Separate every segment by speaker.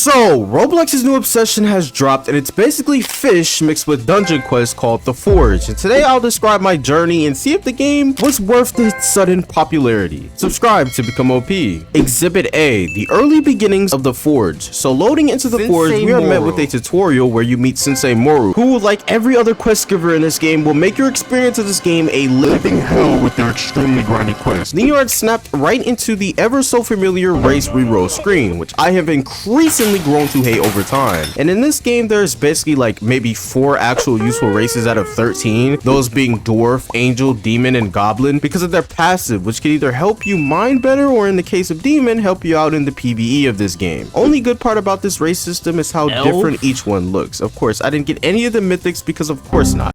Speaker 1: So, Roblox's new obsession has dropped, and it's basically fish mixed with dungeon quests called The Forge. And today I'll describe my journey and see if the game was worth its sudden popularity. Subscribe to become OP. Exhibit A, the early beginnings of The Forge. So loading into The Forge, we are met with a tutorial where you meet Sensei Moru, who, like every other quest giver in this game, will make your experience of this game a living hell with their extremely grindy quests. Then you are snapped right into the ever so familiar race reroll screen, which I have increasingly grown to hate over time. And in this game, there's basically like maybe 4 actual useful races out of 13, those being dwarf, angel, demon, and goblin, because of their passive, which can either help you mine better or, in the case of demon, help you out in the PvE of this game. Only good part about this race system is how different each one looks. Of course, I didn't get any of the mythics because of course not.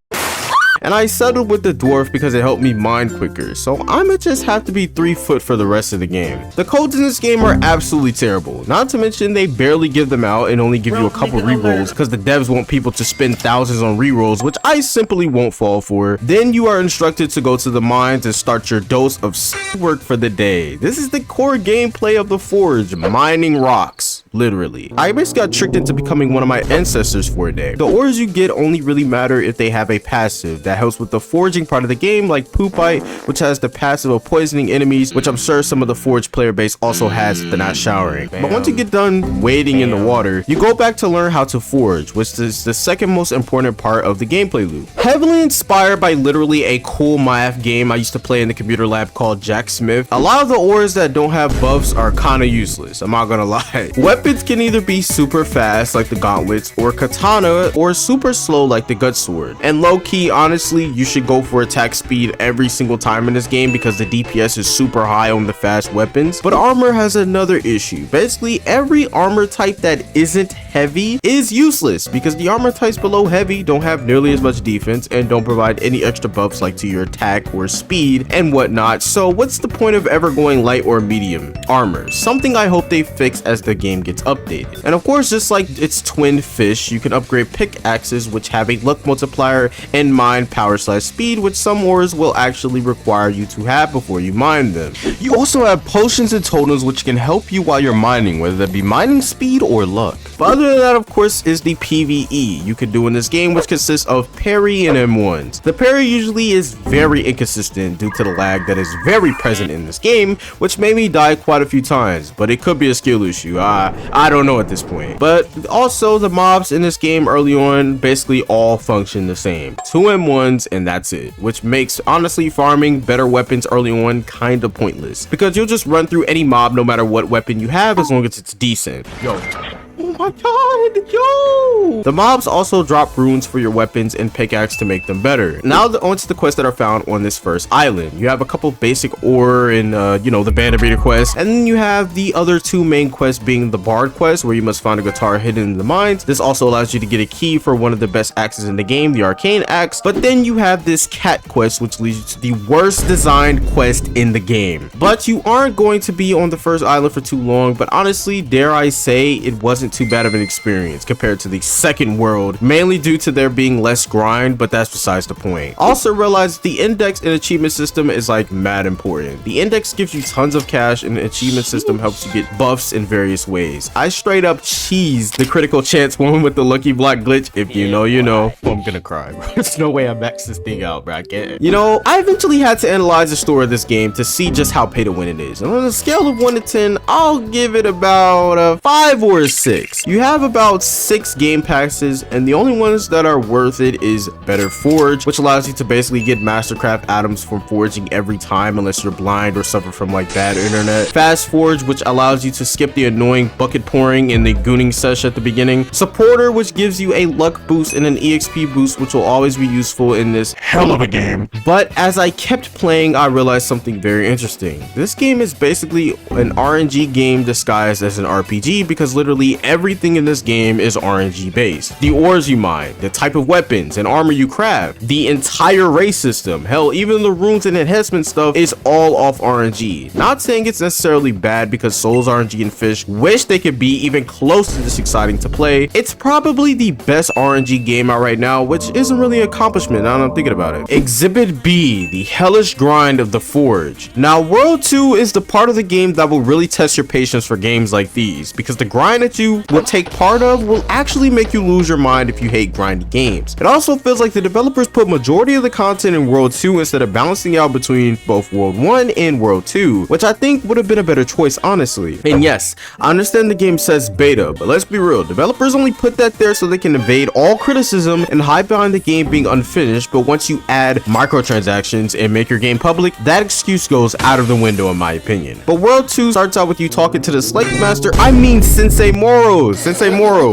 Speaker 1: And I settled with the dwarf because it helped me mine quicker, so I'ma just have to be 3 foot for the rest of the game. The codes in this game are absolutely terrible, not to mention they barely give them out and only give you a couple rerolls because the devs want people to spend thousands on rerolls, which I simply won't fall for. Then you are instructed to go to the mines and start your dose of work for the day. This is the core gameplay of The Forge, mining rocks. Literally. I basically got tricked into becoming one of my ancestors for a day. The ores you get only really matter if they have a passive that helps with the forging part of the game, like Poopite, which has the passive of poisoning enemies, which I'm sure some of the Forge player base also has if they're not showering. But once you get done wading in the water, you go back to learn how to forge, which is the second most important part of the gameplay loop. Heavily inspired by literally a cool math game I used to play in the computer lab called Jack Smith, a lot of the ores that don't have buffs are kinda useless, I'm not gonna lie. Weapons can either be super fast like the gauntlets, or katana, or super slow like the gut sword. And low-key, honestly, you should go for attack speed every single time in this game because the DPS is super high on the fast weapons. But armor has another issue. Basically, every armor type that isn't heavy is useless because the armor types below heavy don't have nearly as much defense and don't provide any extra buffs like to your attack or speed and whatnot. So what's the point of ever going light or medium armor? Something I hope they fix as the game gets updated. And of course, just like its twin fish, you can upgrade pickaxes, which have a luck multiplier, and mine power/speed, which some ores will actually require you to have before you mine them. You also have potions and totems which can help you while you're mining, whether that be mining speed or luck. But other than that, of course, is the PvE you can do in this game, which consists of parry and M1s. The parry usually is very inconsistent due to the lag that is very present in this game, which made me die quite a few times, but it could be a skill issue. I don't know at this point. But also, the mobs in this game early on basically all function the same. 2 M1s and that's it, which makes honestly farming better weapons early on kind of pointless because you'll just run through any mob no matter what weapon you have as long as it's decent. Oh my god, yo! The mobs also drop runes for your weapons and pickaxe to make them better. Now onto the quests that are found on this first island. You have a couple basic ore and the bandit beater quest, and then you have the other 2 main quests being the bard quest, where you must find a guitar hidden in the mines. This also allows you to get a key for one of the best axes in the game, the arcane axe. But then you have this cat quest, which leads you to the worst designed quest in the game. But you aren't going to be on the first island for too long, but honestly, dare I say, it wasn't too bad of an experience compared to the second world, mainly due to there being less grind, but that's besides the point. Also realize the index and achievement system is like mad important. The index gives you tons of cash and the achievement system helps you get buffs in various ways. I straight up cheesed the critical chance one with the lucky block glitch. If you know, you know. Oh, I'm gonna cry, bro. There's no way I maxed this thing out, bro. I can't. You know, I eventually had to analyze the story of this game to see just how pay to win it is. And on a scale of 1 to 10, I'll give it about a 5 or a 6. You have about 6 game passes, and the only ones that are worth it is Better Forge, which allows you to basically get Mastercraft items from forging every time unless you're blind or suffer from like bad internet. Fast Forge, which allows you to skip the annoying bucket pouring and the gooning sesh at the beginning. Supporter, which gives you a luck boost and an EXP boost, which will always be useful in this hell of a game. But as I kept playing, I realized something very interesting. This game is basically an RNG game disguised as an RPG because literally everything in this game is RNG based. The ores you mine, the type of weapons and armor you craft, the entire race system, hell, even the runes and enhancement stuff is all off RNG. Not saying it's necessarily bad because Souls RNG and Fish wish they could be even close to this exciting to play. It's probably the best RNG game out right now, which isn't really an accomplishment now that I'm thinking about it. Exhibit B, the hellish grind of The Forge. Now, World 2 is the part of the game that will really test your patience for games like these because the grind that you will take part of will actually make you lose your mind if you hate grindy games. It also feels like the developers put majority of the content in World 2 instead of balancing out between both World 1 and World 2, which I think would have been a better choice, honestly. And yes, I understand the game says beta, but let's be real, developers only put that there so they can evade all criticism and hide behind the game being unfinished, but once you add microtransactions and make your game public, that excuse goes out of the window in my opinion. But World 2 starts out with you talking to the slave master, I mean Sensei Moro,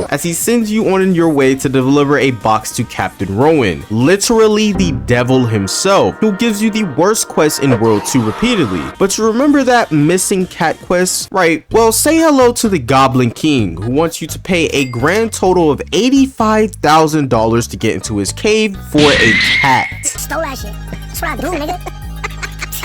Speaker 1: as he sends you on your way to deliver a box to Captain Rowan, literally the devil himself, who gives you the worst quest in World 2 repeatedly. But you remember that missing cat quest, right? Well, say hello to the Goblin King, who wants you to pay a grand total of $85,000 to get into his cave for a cat.
Speaker 2: Stole that shit. That's what I do, nigga.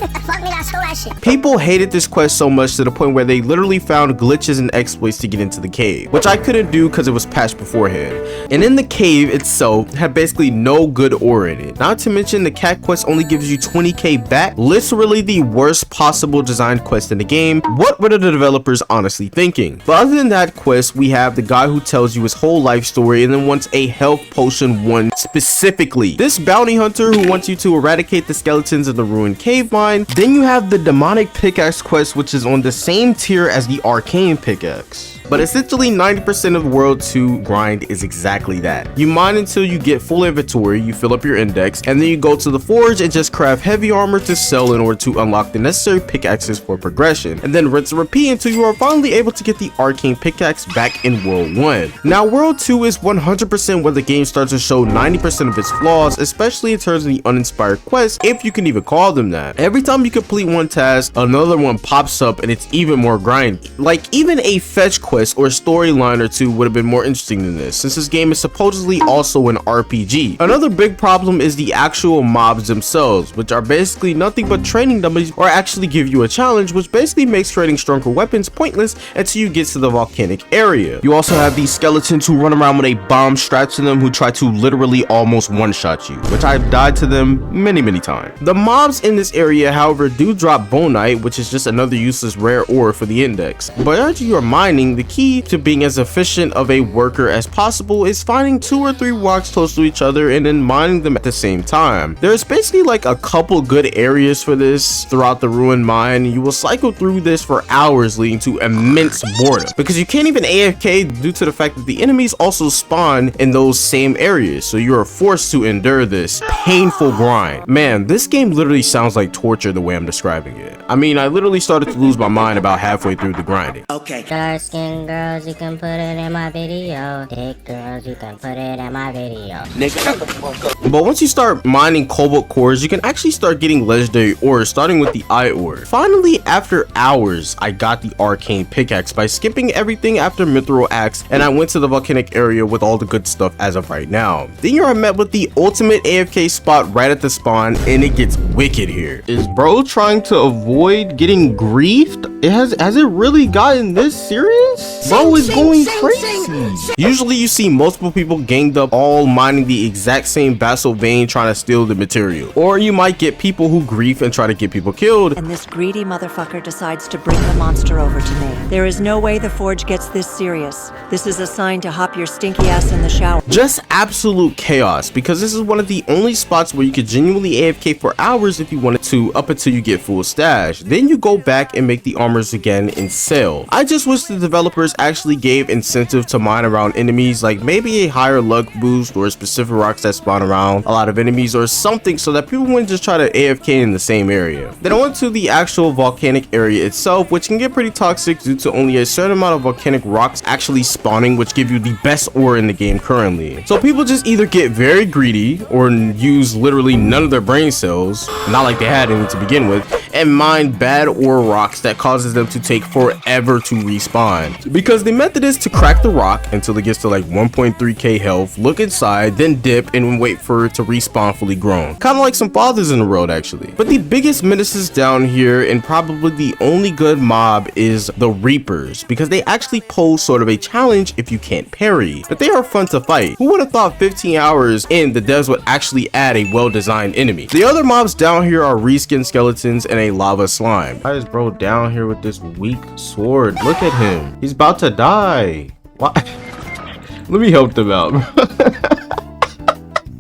Speaker 2: Fuck me, I stole that shit.
Speaker 1: People hated this quest so much to the point where they literally found glitches and exploits to get into the cave, which I couldn't do because it was patched beforehand. And in the cave itself had basically no good ore in it. Not to mention the cat quest only gives you 20k back, literally the worst possible designed quest in the game. What were the developers honestly thinking? But other than that quest, we have the guy who tells you his whole life story and then wants a health potion 1 specifically. This bounty hunter who wants you to eradicate the skeletons in the ruined cave mine. Then you have the demonic pickaxe quest, which is on the same tier as the arcane pickaxe. But essentially 90% of World 2 grind is exactly that. You mine until you get full inventory, you fill up your index, and then you go to the forge and just craft heavy armor to sell in order to unlock the necessary pickaxes for progression, and then rinse and repeat until you are finally able to get the arcane pickaxe back in World 1. Now World 2 is 100% where the game starts to show 90% of its flaws, especially in terms of the uninspired quests, if you can even call them that. Every time you complete one task, another one pops up and it's even more grindy. Like even a fetch quest or storyline or two would have been more interesting than this, since this game is supposedly also an RPG. Another big problem is the actual mobs themselves, which are basically nothing but training dummies or actually give you a challenge, which basically makes trading stronger weapons pointless until you get to the volcanic area. You also have these skeletons who run around with a bomb strapped to them who try to literally almost one-shot you, which I've died to them many times. The mobs in this area, however, do drop bonite, which is just another useless rare ore for the index. But as you are mining, the key to being as efficient of a worker as possible is finding 2 or 3 rocks close to each other and then mining them at the same time. There's basically like a couple good areas for this throughout the ruined mine. You will cycle through this for hours, leading to immense boredom because you can't even AFK due to the fact that the enemies also spawn in those same areas, so you are forced to endure this painful grind. Man, this game literally sounds like torture the way I'm describing it. I mean, I literally started to lose my mind about halfway through the grinding.
Speaker 2: Okay. Dark skin girls, you can put it in my video. Thick girls, you can put it in my video.
Speaker 1: But once you start mining cobalt cores, you can actually start getting legendary ores, starting with the eye ore. Finally, after hours, I got the arcane pickaxe by skipping everything after mithril axe, and I went to the volcanic area with all the good stuff as of right now. Then you are met with the ultimate AFK spot right at the spawn, and it gets wicked here. Is bro trying to avoid getting griefed? Has it really gotten this serious? Bro is going crazy. Usually you see multiple people ganged up all mining the exact same basalt vein trying to steal the material. Or you might get people who grief and try to get people killed.
Speaker 3: And this greedy motherfucker decides to bring the monster over to me. There is no way the forge gets this serious. This is a sign to hop your stinky ass in the shower.
Speaker 1: Just absolute chaos, because this is one of the only spots where you could genuinely AFK for hours if you wanted to, up until you get full stash. Then you go back and make the armors again and sell. I just wish the developers actually gave incentive to mine around enemies, like maybe a higher luck boost or specific rocks that spawn around a lot of enemies or something, so that people wouldn't just try to AFK in the same area. Then on to the actual volcanic area itself, which can get pretty toxic due to only a certain amount of volcanic rocks actually spawning, which give you the best ore in the game currently. So people just either get very greedy or use literally none of their brain cells, not like they had any to begin with, and mine bad ore rocks that causes them to take forever to respawn. Because the method is to crack the rock until it gets to like 1.3k health, look inside, then dip and wait for it to respawn fully grown. Kind of like some fathers in the world actually. But the biggest menaces down here, and probably the only good mob, is the Reapers, because they actually pose sort of a challenge if you can't parry. But they are fun to fight. Who would have thought 15 hours in the devs would actually add a well-designed enemy? The other mobs down here are reskin skeletons and a lava slime. Why is bro down here with this weak sword? Look at him. He's about to die. Why? Let me help them out.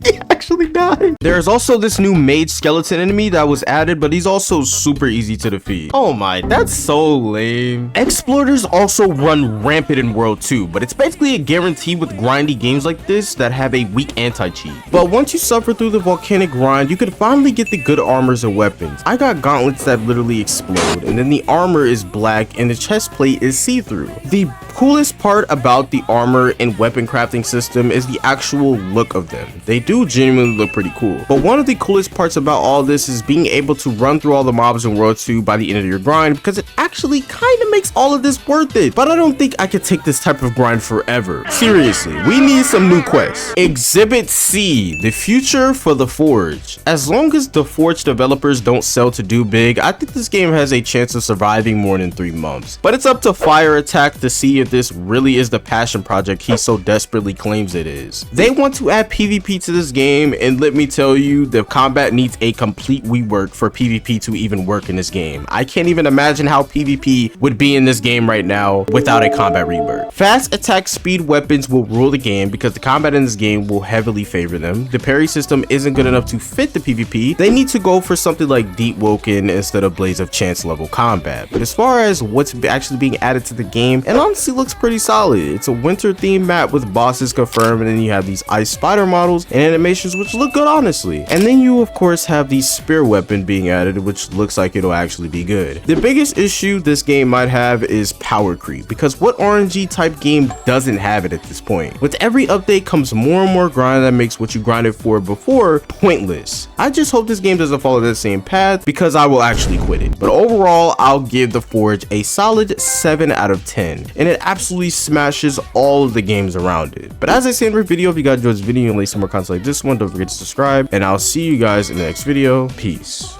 Speaker 1: He actually died. There's also this new mage skeleton enemy that was added, but he's also super easy to defeat. Oh my, that's so lame. Exploiters also run rampant in World 2, but it's basically a guarantee with grindy games like this that have a weak anti-cheat. But once you suffer through the volcanic grind, you can finally get the good armors and weapons. I got gauntlets that literally explode, and then the armor is black and the chest plate is see-through. The coolest part about the armor and weapon crafting system is the actual look of them. They do genuinely look pretty cool. But one of the coolest parts about all this is being able to run through all the mobs in World 2 by the end of your grind, because it actually kind of makes all of this worth it. But I don't think I could take this type of grind forever. Seriously, we need some new quests. Exhibit C, the future for the Forge. As long as the Forge developers don't sell to do big, I think this game has a chance of surviving more than 3 months. But it's up to Fire Attack to see if this really is the passion project he so desperately claims it is. They want to add PvP to this game, and let me tell you, the combat needs a complete rework for PvP to even work in this game. I can't even imagine how PvP would be in this game right now without a combat rework. Fast attack speed weapons will rule the game because the combat in this game will heavily favor them. The parry system isn't good enough to fit the PvP. They need to go for something like Deep Woken instead of Blades of Chance level combat. But as far as what's actually being added to the game, it honestly looks pretty solid. It's a winter themed map with bosses confirmed, and then you have these ice spider models and animations which look good honestly. And then you of course have the spear weapon being added, which looks like it'll actually be good. The biggest issue this game might have is power creep, because what RNG type game doesn't have it at this point? With every update comes more and more grind that makes what you grinded for before pointless. I just hope this game doesn't follow that same path, because I will actually quit it. But overall, I'll give the Forge a solid 7 out of 10, and it absolutely smashes all of the games around it. But as I say in every video, if you guys enjoyed this video and like some more content like this one, don't forget to subscribe, and I'll see you guys in the next video. Peace.